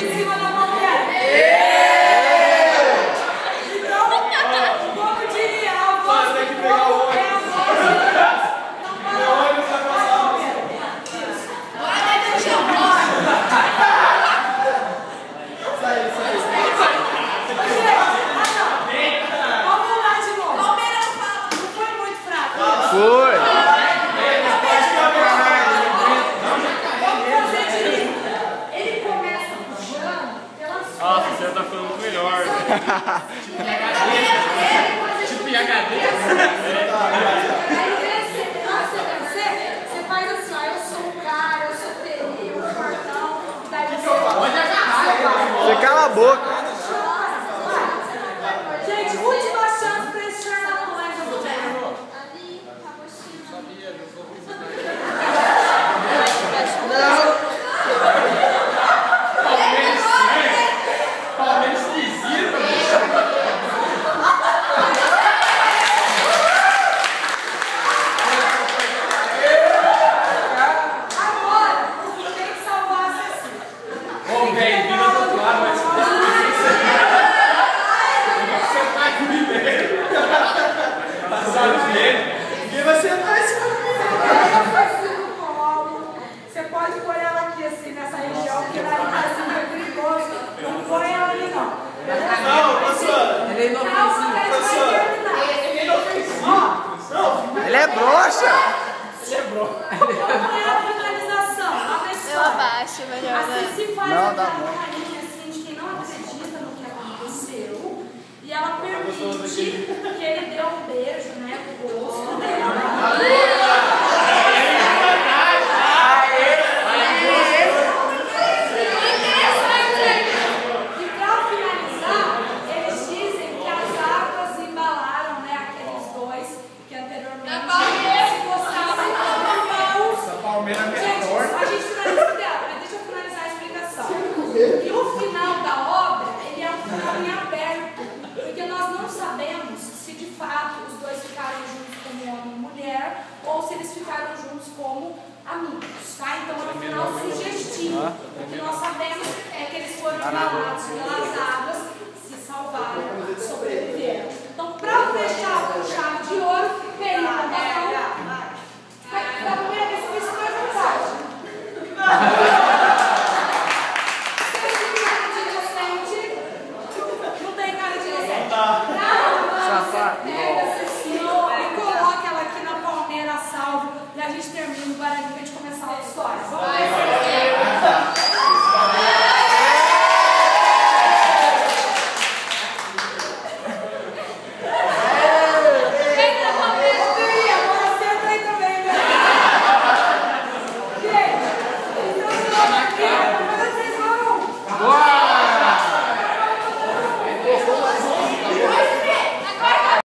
em cima da mulher. Então, como diria, a voz do povo é a voz de Deus. Então, vamos lá de novo. Não foi muito fraco. Foi. Nossa, você tá falando melhor. Tipo em HD. Você faz assim, ó, eu sou o cara, eu sou o perigo, o fortão, daí você Você cala a boca. Gente, última chance pra esse jornal no colégio do Zero. Você pode pôr ela aqui assim nessa região, porque lá em casa é perigoso. Não põe ela ali não. Não, professora. Ele é inofensivo. Ele é broxa. Vamos a finalização. Eu abaixo, melhor, Assim né? se faz Não, dá aquela bom. carinha assim de quem não acredita no que aconteceu. E ela permite que ele dê um beijo, né, pro rosto dela. E pra finalizar, eles dizem que as águas embalaram, né, aqueles dois que anteriormente se gostavam de mãos. Gente, a gente finaliza dela, mas deixa eu finalizar a explicação. E o final da obra, ele é um final em aberto, porque nós não sabemos se de fato os dois ficaram juntos como homem e mulher, ou se eles ficaram juntos como amigos, tá? Então é um final sugestivo. O que nós sabemos é que eles foram embalados pelas águas.